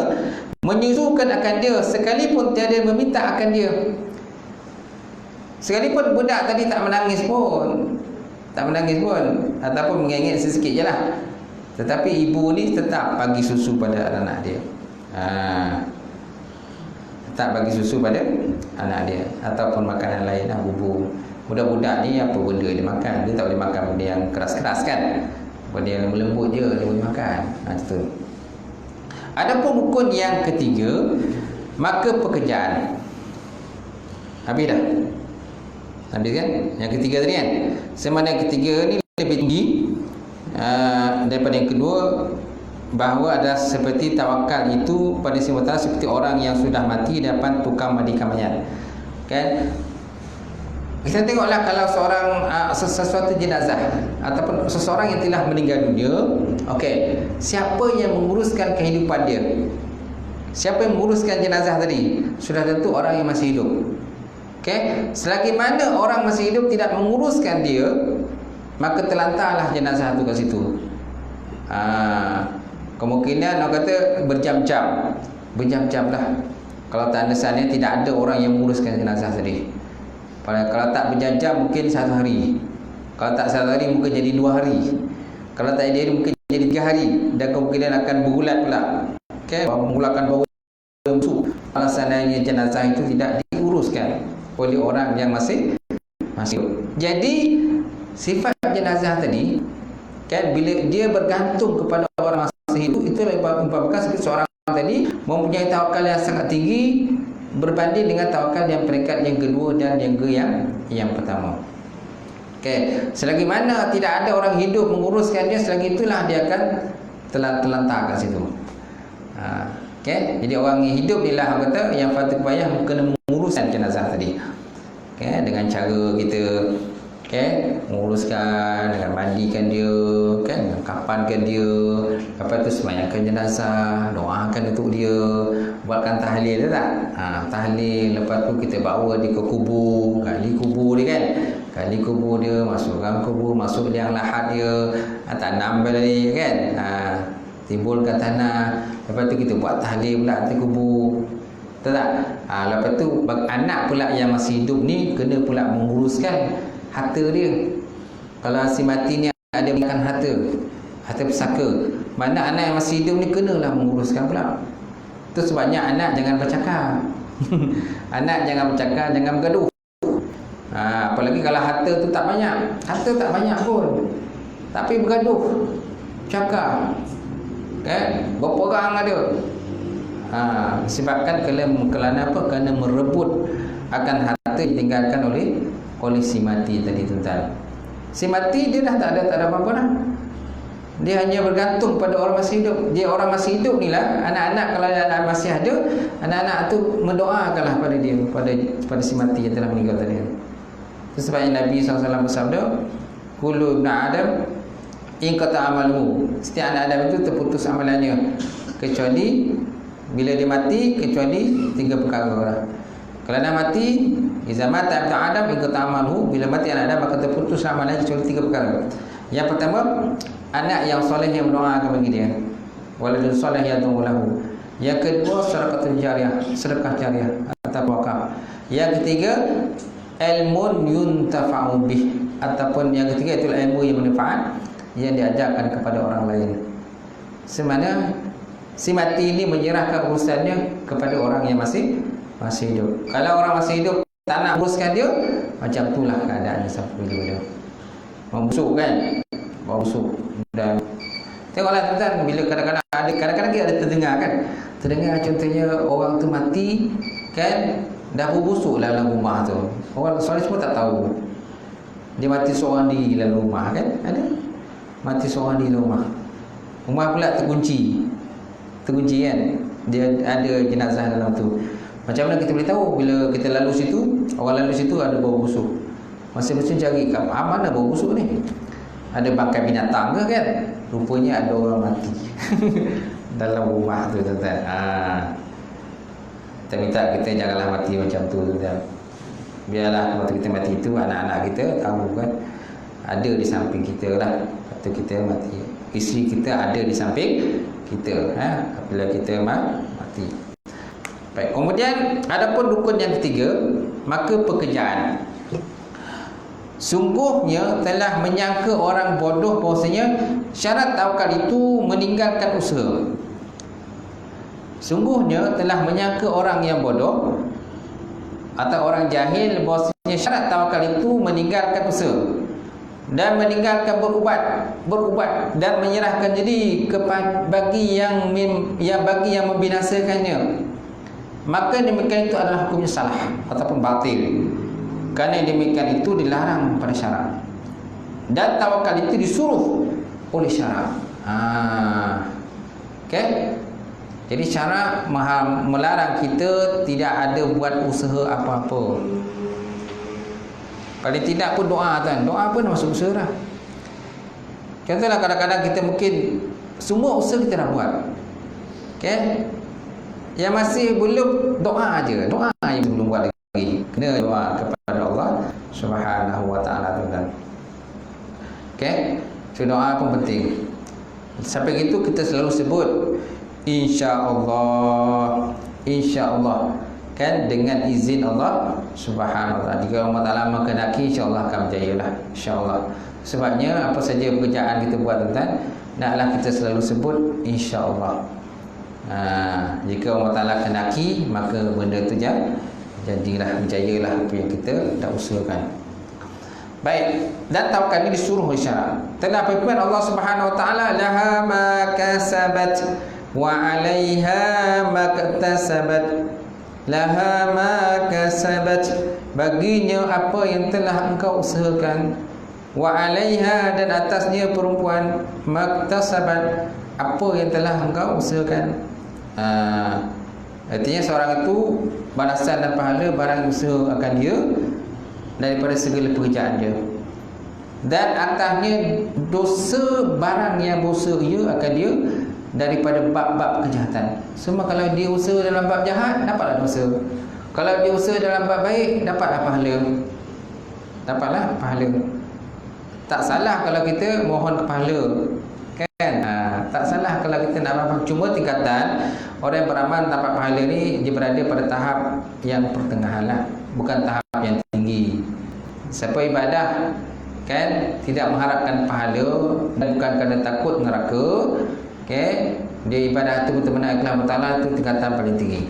menyusukan akan dia sekalipun tiada meminta akan dia. Sekalipun budak tadi tak menangis pun, ataupun mengengek sesikit je lah, tetapi ibu ni tetap bagi susu pada anak dia. Tetap bagi susu pada anak dia, ataupun makanan lain lah, bubur. Budak-budak ni apa benda dia makan? Dia tak boleh makan benda yang keras-keras kan? Benda yang lembut je dia boleh makan. Itu. Adapun rukun yang ketiga, maka pekerjaan. Habis dah? Habis kan? Yang ketiga tadi kan? Semana yang ketiga ni lebih tinggi daripada yang kedua, bahawa ada seperti tawakal itu pada sementara seperti orang yang sudah mati di depan tukang mandikan mayat. Kan? Kita tengoklah kalau seorang sesuatu jenazah ataupun seseorang yang telah meninggal dunia, okey, siapa yang menguruskan kehidupan dia? Siapa yang menguruskan jenazah tadi? Sudah tentu orang yang masih hidup. Okey, selagi mana orang masih hidup tidak menguruskan dia, maka terlantarlah jenazah itu kat situ. Kemungkinan orang kata berjam-jam lah. Kalau tak ada sana, tidak ada orang yang menguruskan jenazah tadi. Kalau tak berjam-jam mungkin 1 hari. Kalau tak 1 hari mungkin jadi 2 hari. Kalau tak jadi mungkin jadi 3 hari. Dan kemungkinan akan berulat pula. Okay? Mengeluarkan bau busuk. Alasannya jenazah itu tidak diuruskan oleh orang yang masih hidup. Jadi sifat jenazah tadi, kan, bila dia bergantung kepada orang masih hidup, itu merupakan seperti seorang tadi mempunyai tawakal yang sangat tinggi berbanding dengan tawakal yang peringkat yang kedua dan yang pertama. Okey, selagi mana tidak ada orang hidup menguruskan dia, selagi itulah dia akan terlantar kat situ. Okey, jadi orang yang hidup ni lah kata yang patut payah kena menguruskan jenazah tadi. Okey, dengan cara kita menguruskan, dengan mandikan dia, kan, kapankan dia, lepas tu sembahyangkan jenazah, doakan untuk dia, buatkan tahlil tak? Tahlil, lepas tu kita bawa dia ke kubur, gali kubur dia, masukkan kubur, masuk liang lahat dia, tanam balik kan, timbulkan tanah, lepas tu kita buat tahlil pula di kubur. Betul tak? Lepas tu anak pula yang masih hidup ni kena pula menguruskan harta dia. Kalau si mati ni ada makan harta pusaka, mana anak yang masih hidup ni kenalah menguruskan pula. Itu sebabnya anak jangan bercakap. Anak jangan bercakap, jangan bergaduh. Apalagi kalau harta tu tak banyak. Harta tak banyak pun, tapi bergaduh, cakap, berapa orang ada. Sebabkan kerana apa? Kerana merebut akan harta ditinggalkan oleh si mati tadi, tuan-tuan. Si mati dia dah tak ada apa-apa dah. Dia hanya bergantung pada orang masih hidup. Dia orang masih hidup ni lah, anak-anak kalau masih ada, anak-anak tu mendoakanlah pada dia, pada si mati yang telah meninggal tadi. Itu sebabnya Nabi SAW bersabda, kullu ibn Adam in qata amaluhu. Setiap anak Adam itu terputus amalannya, kecuali bila dia mati, kecuali 3 perkara lah. Kalau nak mati, iza mata ibn Adam in qata amaluhu, bila mati anak Adam maka terputus amalannya kecuali 3 perkara. Yang pertama, anak yang soleh yang mendoakan bagi dia, waladun soleh yad'u lahu. Yang kedua, sedekah jariah atau wakaf. Yang ketiga, ilmun yuntafa'u bih, ataupun yang ketiga itu ilmu yang bermanfaat yang diajarkan kepada orang lain. Semana si mati ini menyerahkan urusannya kepada orang yang masih hidup. Kalau orang masih hidup tak nak uruskan dia, Macam itulah keadaannya sampai bila-bila. Membusuk kan? Membusuk. Dan tengoklah tuan-tuan, bila kadang-kadang kita ada terdengar kan? Terdengar contohnya orang tu mati kan, dah berbusuk dalam rumah tu. Orang soalan semua tak tahu. Dia mati seorang diri dalam rumah kan? Ada? Mati seorang diri dalam rumah. Rumah pula terkunci kan? Dia ada jenazah dalam tu. Macam mana kita boleh tahu? Bila kita lalu situ, orang lalu situ ada bau busuk. Masing-masing cari kat mana bau busuk ni? Ada bangkai binatang ke kan? Rupanya ada orang mati dalam rumah tu tuan-tuan. Kita minta kita janganlah mati macam tu tuan-tuan. Biarlah waktu kita mati itu anak-anak kita tahu kan, ada di samping kita lah. Waktu kita mati, isteri kita ada di samping kita apabila kita mati. Baik, kemudian adapun rukun yang ketiga, maka pekerjaan. Sungguhnya telah menyangka orang bodoh bahawasanya syarat tawakal itu meninggalkan usaha. Sungguhnya telah menyangka orang yang bodoh atau orang jahil bahawasanya syarat tawakal itu meninggalkan usaha dan meninggalkan berubat dan menyerahkan diri kepada bagi yang membinasakannya. Maka demikian itu adalah hukumnya salah ataupun batil. Kerana demikian itu dilarang pada syarak. Dan tawakal itu disuruh oleh syarak. Okey. Jadi syarak melarang kita tidak ada buat usaha apa-apa. Paling tidak pun doa kan. Doa pun masuk usaha lah. Contohlah kadang-kadang kita mungkin semua usaha kita dah buat. Okey. Yang masih belum doa aja. Doa yang belum buat lagi. Kena doa kepada Allah Subhanahu wa taala tuan-tuan. Okey. So doa pun penting. Sampai gitu kita selalu sebut insya-Allah. Insya-Allah. Kan dengan izin Allah Subhanahu wa taala. Jika Allah Taala menghendaki insya-Allah akan berjayalah. Insya-Allah. Sebabnya apa saja pekerjaan kita buat tuan-tuan, naklah kita selalu sebut insya-Allah. Jika Allah Ta'ala kehendaki, maka benda tu jadilah, berjayalah apa yang kita dah usahakan. Baik, dan tawakal ini disuruh isyarat. Telah berfirman Allah Subhanahu Wa Ta'ala, laha ma kasabat wa 'alaiha ma iktasabat. Laha ma kasabat, baginya apa yang telah engkau usahakan, wa 'alaiha, dan atasnya perempuan, ma iktasabat, apa yang telah engkau usahakan. Artinya seorang itu balasan dan pahala barang usaha akan dia daripada segala pekerjaan dia, dan atasnya dosa barang yang dosa ia akan dia daripada bab-bab kejahatan. Semua kalau dia usaha dalam bab jahat, dapatlah dosa. Kalau dia usaha dalam bab baik, dapatlah pahala. Dapatlah pahala. Tak salah kalau kita mohon pahala, kan? Tak salah kalau kita nak beramal. Cuma tingkatan orang yang beramal dapat pahala ni, dia berada pada tahap yang pertengahan lah, bukan tahap yang tinggi. Siapa ibadah kan tidak mengharapkan pahala dan bukan kerana takut neraka, okay, dia ibadah tu betul-betul ikhlas bertaala, tu tingkatan paling tinggi.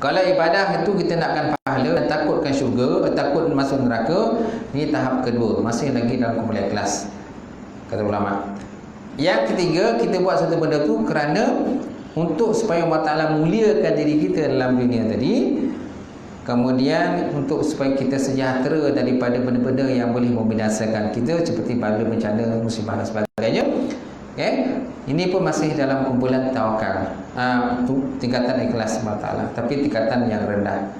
Kalau ibadah itu kita nakkan pahala dan takutkan syurga, takut masuk neraka, ni tahap kedua, masih lagi dalam kumpulan ikhlas, kata ulama. Yang ketiga, kita buat satu benda tu kerana untuk supaya Allah Ta'ala muliakan diri kita dalam dunia tadi. Kemudian untuk supaya kita sejahtera daripada benda-benda yang boleh membinasakan kita, seperti bala, bencana, musibah dan sebagainya. Okay? Ini pun masih dalam kumpulan tawakal, tingkatan ikhlas Allah Ta'ala, tapi tingkatan yang rendah.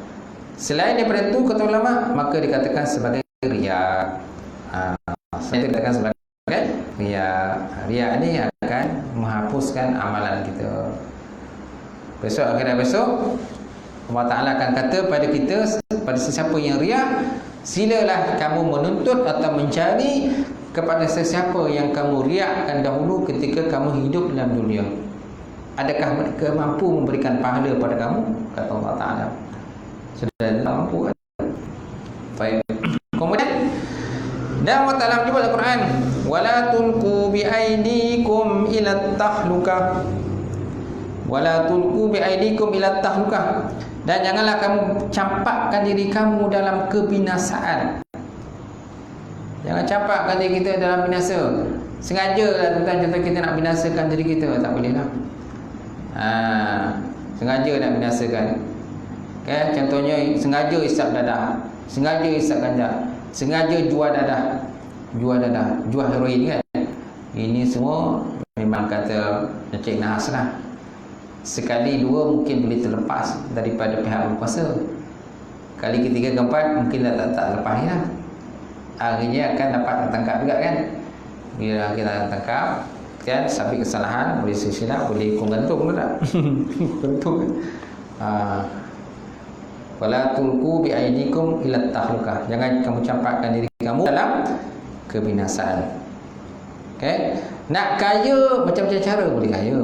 Selain daripada itu, kata ulama, maka dikatakan sebagai riya. Dikatakan sebagai riya ni akan menghapuskan amalan kita. Besok, akhirat besok, Allah Ta'ala akan kata pada kita, pada sesiapa yang riya, silalah kamu menuntut atau mencari kepada sesiapa yang kamu riakkan dahulu ketika kamu hidup dalam dunia. Adakah mereka mampu memberikan pahala pada kamu? Kata Allah Ta'ala, sudah tak mampu kan? Baik. Kemudian dan Allah Ta'ala menyebut dalam Al-Quran, wala tulqu biaidikum ila tahlukah, wala tulqu biaidikum ila tahlukah, Dan janganlah kamu campakkan diri kamu dalam kebinasaan. Jangan campakkan diri kita dalam binasa. Sengaja lah tuan-tuan, contoh kita nak binasakan diri kita, tak boleh lah. Sengaja nak binasakan. Okay? Contohnya sengaja isap dadah, sengaja isap ganja, sengaja jual dadah, jual heroin kan. Ini semua memang kata Encik Nahas lah. Sekali dua mungkin boleh terlepas daripada pihak berkuasa. Kali ketiga keempat mungkin tak lepas lah. Akhirnya akan dapat tertangkap juga kan. Bila kita tangkap kan, sampai kesalahan boleh silap, boleh hukum gantung ke tak? Gantung. Wala tulqu bi aidikum ila tahlukah. Jangan kamu campakkan diri kamu dalam kebinasaan. Okey. Nak kaya macam-macam cara boleh kaya.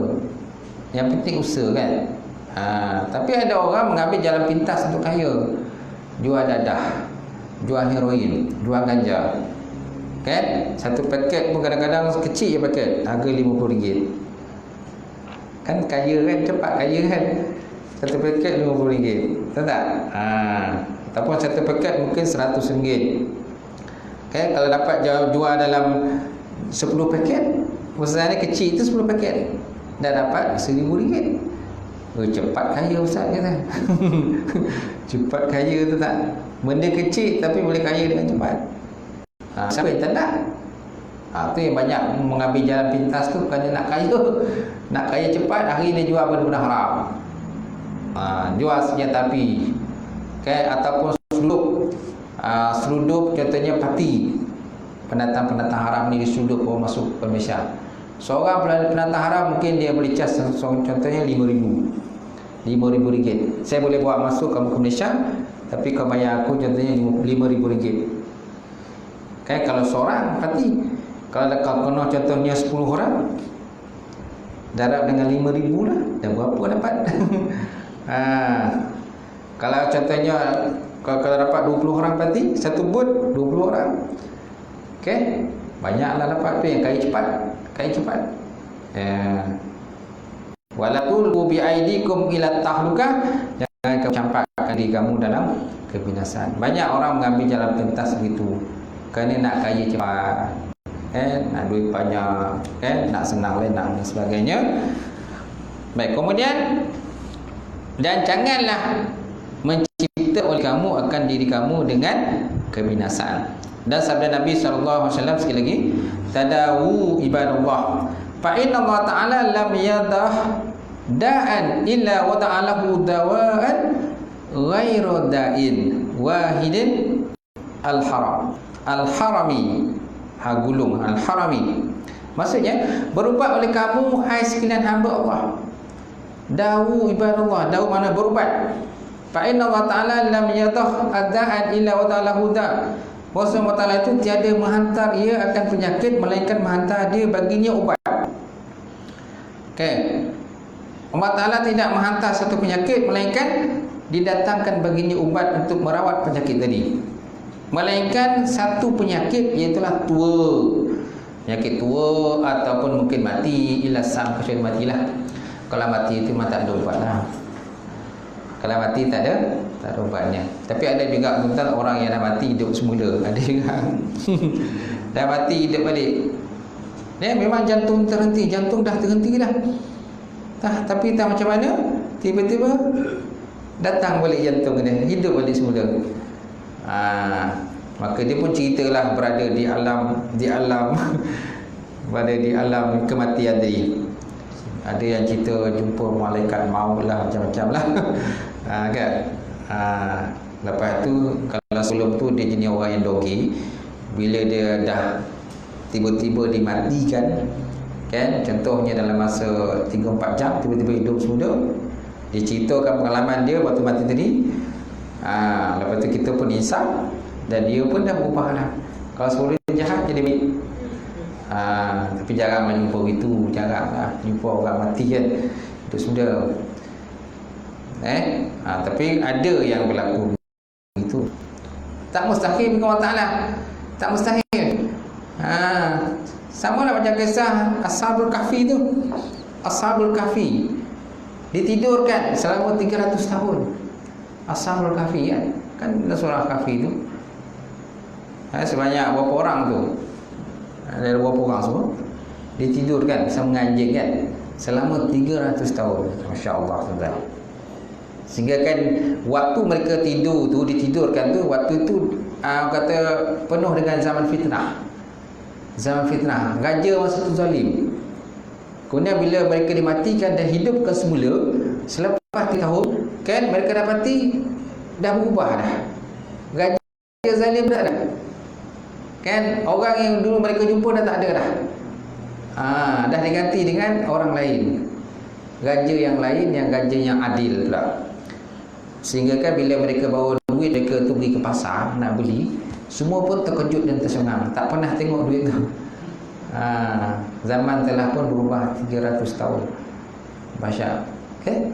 Yang penting usaha kan. Tapi ada orang mengambil jalan pintas untuk kaya. Jual dadah, jual heroin, jual ganja. Kan? Satu paket pun kadang-kadang kecil je paket, harga RM50. Kan kaya kan, cepat kaya kan. Satu paket RM50. Tahu tak? Ataupun satu paket mungkin RM100. Okay? Kalau dapat jual dalam 10 paket, usahanya kecil itu 10 paket, dah dapat RM1,000. Cepat kaya Ustaz kata. Cepat kaya tu tak? Benda kecil tapi boleh kaya dengan cepat. Siapa yang tak nak? Tu yang banyak mengambil jalan pintas tu, kerana nak kaya. Nak kaya cepat, hari ni jual benda-benda haram. Jual senjata api. Okay? Ataupun seludup contohnya parti. Pendatang-pendatang haram ni diseludup orang masuk ke Malaysia. Seorang pendatang haram mungkin dia boleh cas contohnya RM5,000. Saya boleh bawa masuk kamu ke Malaysia, tapi kau bayar aku contohnya RM5,000. Kan kalau seorang parti, kalau kena contohnya 10 orang, darab dengan RM5,000 lah, dah berapa dapat? Kalau contohnya kalau dapat 20 orang parti, satu booth 20 orang. Okey, banyaklah dapat tu yang kaya cepat. Walatul bi aidikum ila tahlukah. Jangan kamu campakkan diri kamu dalam kebinasaan. Banyak orang mengambil jalan pintas begitu, kerana nak kaya cepat, nak duit banyak, nak senang lenang dan sebagainya. Baik, kemudian, dan janganlah mencipta oleh kamu akan diri kamu dengan kebinasaan. Dan sabda Nabi SAW sekali lagi, tadawu ibadallah, fa inna Allah Ta'ala lam yadah da'an illa wa ta'alahu dawa'an ghairu da'in wahidin al-harami hagulung al-harami. Maksudnya, berubat oleh kamu hai sekalian hamba Allah. Dawu ibadallah, dawu mana berubat. Fa inna Allah Ta'ala lam yadah da'an illa wa ta'alahu da'. Allah Ta'ala itu tiada menghantar ia akan penyakit, melainkan menghantar dia baginya ubat. Okay. Allah Ta'ala tidak menghantar satu penyakit, melainkan didatangkan baginya ubat untuk merawat penyakit tadi. Melainkan satu penyakit, iaitulah tua. Penyakit tua ataupun mungkin mati, ila sam, kecuali matilah. Kalau mati itu memang tak ada ubat lah. Kalau mati tak ada ubatnya. Tapi ada juga betul orang yang dah mati hidup semula. Ada juga. Dah mati hidup balik. Dia memang jantung terhenti, jantung dah terhenti dah. Tapi tak macam mana, tiba-tiba datang balik jantung dia, hidup balik semula. Maka dia pun ceritalah berada di alam berada di alam kematian tadi. Ada yang cerita jumpa malaikat maut lah, macam-macam lah. Kan? Lepas tu, kalau sebelum tu dia jenis orang yang dogi. Bila dia dah tiba-tiba dimatikan, kan, contohnya dalam masa 3-4 jam tiba-tiba hidup semula, dia ceritakan pengalaman dia waktu mati tadi. Lepas tu kita pun insaf, dan dia pun dah berubah lah. Kalau sebelum dia jahat jadi baik. Tapi jarang jumpa begitu, jarang lah jumpa orang mati kan hidup semula. Tapi ada yang berlaku begitu. Tak mustahil dengan Allah Ta'ala, tak mustahil. Sama lah macam kisah Ashabul Kahfi tu. Ashabul Kahfi ditidurkan selama 300 tahun. Ashabul Kahfi kan surah Kahfi tu. Sebanyak berapa orang tu? Ada berapa orang semua? Dia tidur kan, bersama menganjing kan, selama 300 tahun. Masya-Allah tuan-tuan. Sehingga kan waktu mereka tidur tu, ditidurkan tu, waktu tu kata penuh dengan zaman fitnah. Zaman fitnah, raja masa tu zalim. Kemudian bila mereka dimatikan dan hidupkan semula, selepas 3 tahun kan mereka dapati dah berubah dah. Raja zalim dah. Kan orang yang dulu mereka jumpa dah tak ada dah. Dah diganti dengan orang lain. Raja yang lain, yang raja yang adil pula. Sehingga kan bila mereka bawa duit, mereka tu pergi ke pasar nak beli, semua pun terkejut dan tersengang. Tak pernah tengok duit tu. Zaman telah pun berubah 300 tahun. Dahsyat. Okay?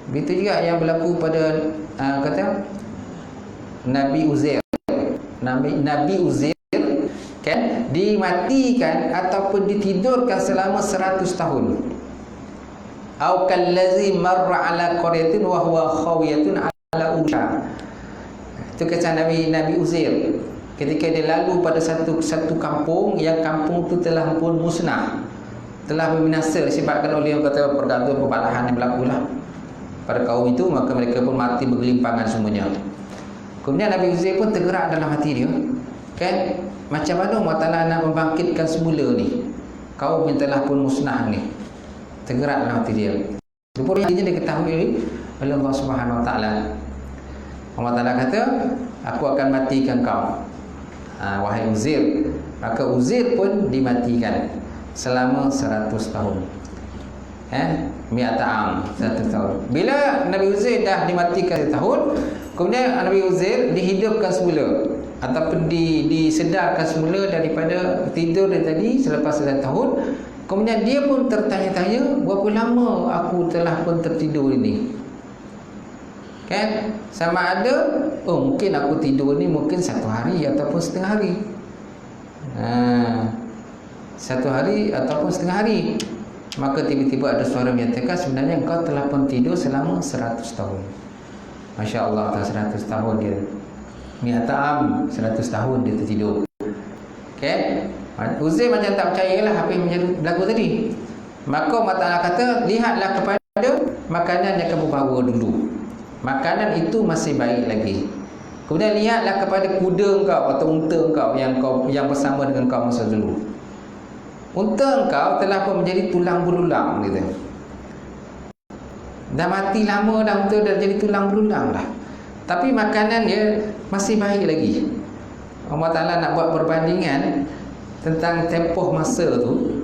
Begitu juga yang berlaku pada kata Nabi Uzair. Nabi Uzair kan dimatikan ataupun ditidurkan selama 100 tahun. Au kallazi marra ala qaryatin wa huwa khawiyatun ala urusha. Itu kata Nabi Uzair ketika dia lalu pada satu kampung, yang kampung tu telah pun musnah, telah binasa disebabkan oleh yang kata pergaduhan perbalahan yang berlaku lah pada kaum itu, maka mereka pun mati bergelimpangan semuanya. Kemudian Nabi Uzair pun tergerak dalam hati dia, kan, macam mana Allah Ta'ala nak membangkitkan semula ni kaum yang telah pun musnah ni. Tergerak dalam hati dia. Rupanya dia ketahui oleh Allah Subhanahu Wa Ta'ala. Allah Ta'ala kata, aku akan matikan kau, wahai Uzair. Maka Uzair pun dimatikan selama 100 tahun. Mi'ata'am, 100 tahun. Bila Nabi Uzair dah dimatikan 1 tahun, kemudian Nabi Uzair dihidupkan semula ataupun disedarkan semula daripada tidur dia tadi selepas 1 tahun. Kemudian dia pun tertanya-tanya, berapa lama aku telah pun tertidur ini? Kan? Sama ada, mungkin aku tidur ni mungkin 1 hari ataupun setengah hari. 1 hari ataupun setengah hari. Maka tiba-tiba ada suara menyatakan, sebenarnya engkau telah pun tidur selama 100 tahun. Masya Allah, 100 tahun dia. Mi'ata'am, 100 tahun dia tertidur. Okay? Uzair macam tak percayalah apa yang berlaku tadi. Maka Allah Ta'ala kata, lihatlah kepada makanan yang kamu bawa dulu. Makanan itu masih baik lagi. Kemudian lihatlah kepada kuda engkau atau unta engkau yang bersama dengan kau masa dulu. Unta engkau telah pun menjadi tulang belulang gitu. Dah mati lama dah, unta dah jadi tulang belulang dah. Tapi makanan dia masih baik lagi. Allah Ta'ala nak buat perbandingan tentang tempoh masa tu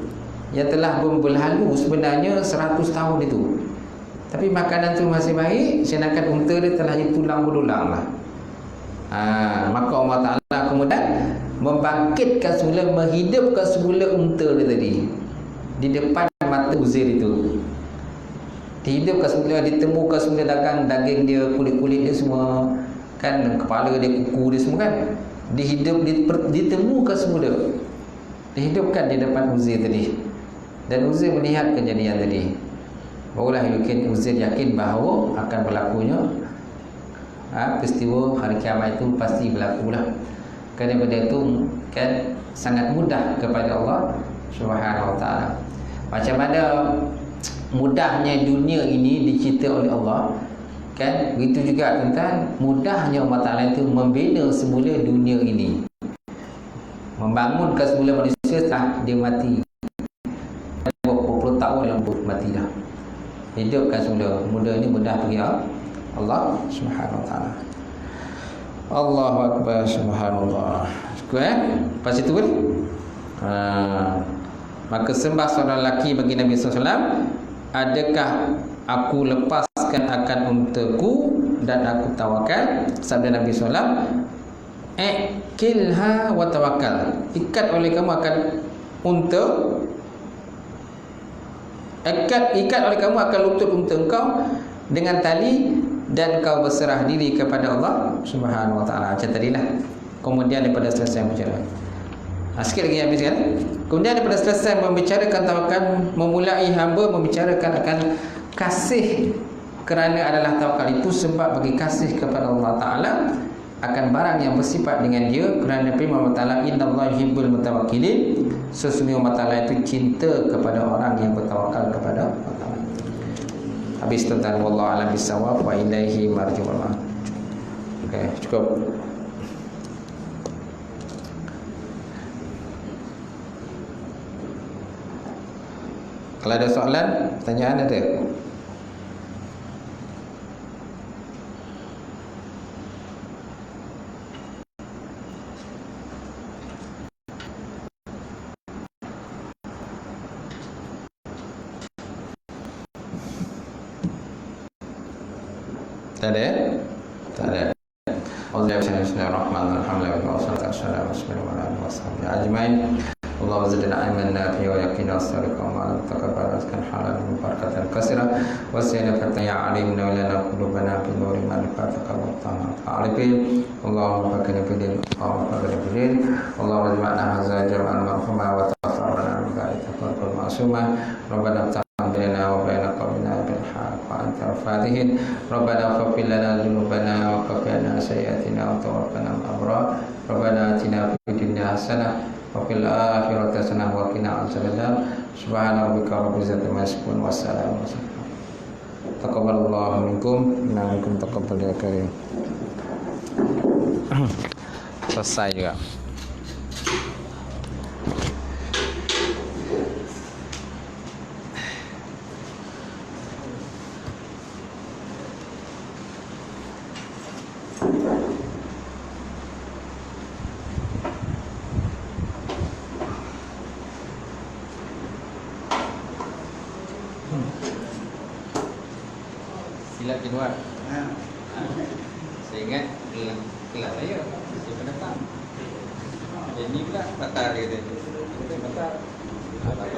yang telah berlalu sebenarnya 100 tahun itu. Tapi makanan tu masih baik, sedangkan unta dia telah jadi tulang belulang lah. Maka Allah Ta'ala kemudian membangkitkan semula, menghidupkan semula unta dia tadi di depan mata Uzair itu. Dihidupkan semula, ditemukan semula daging dia, kulit-kulit dia semua kan, kepala dia, kuku dia semua kan, ditemukan semula, dihidupkan di depan Uzair tadi. Dan Uzair melihat kejadian tadi, barulah Uzair yakin bahawa akan berlakunya peristiwa hari kiamat itu pasti berlakulah. Kerana benda itu kan sangat mudah kepada Allah Subhanahu Wa Ta'ala. Macam mana mudahnya dunia ini dicerita oleh Allah, kan, begitu juga tentang mudahnya Allah Ta'ala itu membina semula dunia ini, membangunkan semula manusia setelah dia mati. Berapa puluh tahun yang mati dah, hidupkan semula. Mudah ni mudah bagi Allah Subhanahu Wa Ta'ala. Allahu Akbar, subhanallah. Lepas itu kan maka sembah seorang lelaki bagi Nabi SAW, adakah aku lepaskan akan untaku dan aku tawakal? Sabda Nabi SAW, ikilha wa tawakal. Ikat oleh kamu akan unta, ikat oleh kamu akan lutut unta engkau dengan tali, dan kau berserah diri kepada Allah Subhanahu Wa Ta'ala. Macam tadilah. Kemudian daripada selesai bicara, sikit lagi habis kan. Kemudian daripada selesai membicarakan tawakal, memulai hamba membicarakan akan kasih Kerana adalah tawakal itu sebab bagi kasih kepada Allah Ta'ala akan barang yang bersifat dengan dia. Kerana firman Allah Ta'ala, innallaha yuhibbul mutawakkilin, sesungguhnya Allah Ta'ala itu cinta kepada orang yang bertawakal kepada Allah Ta'ala. Habis tu dan wallahu a'lam bissawab wa ilaihi marji'ul ma'ad. Okey, cukup. Kalau ada soalan, pertanyaan ada? Tak ada? Tak ada. Bismillahirrahmanirrahim. Alhamdulillah wassalatu wassalamu ala rasulillah ajmain. Allahumma zidna ilman nafi'a wa yaqina as-sadiqa wa taqabbal rizqan halalan barakatan katsira wa sayyidina fataya alimna wa lana qulubana bi nuri ma'rifatika wa ta'arifin. Allahumma fakina bidin Allahumma fakina bidin Allahumma jma'na hadza jam'an marhuma wa tafarrana bi ba'atika wal ma'suma. Rabbana ta'ambilna wa baina qawmina bil haqq wa anta fatihin. Rabbana faghfir lana dhunubana wa kaffirna sayyi'atina wa tawaffana ma'al abrar. Rabbana atina fid dunya hasanah wa fil akhirati hasanah wa qina adzabannar. Subhana rabbika rabbil izzati amma yasifun wa salamun alal mursalin. Taqabbalallahu minkum wa minkum taqabbal ya karim. Selesai juga. Silat kedua. Saya ingat kelas saya siapa datang. Jadi pula batal dia kata. Batal.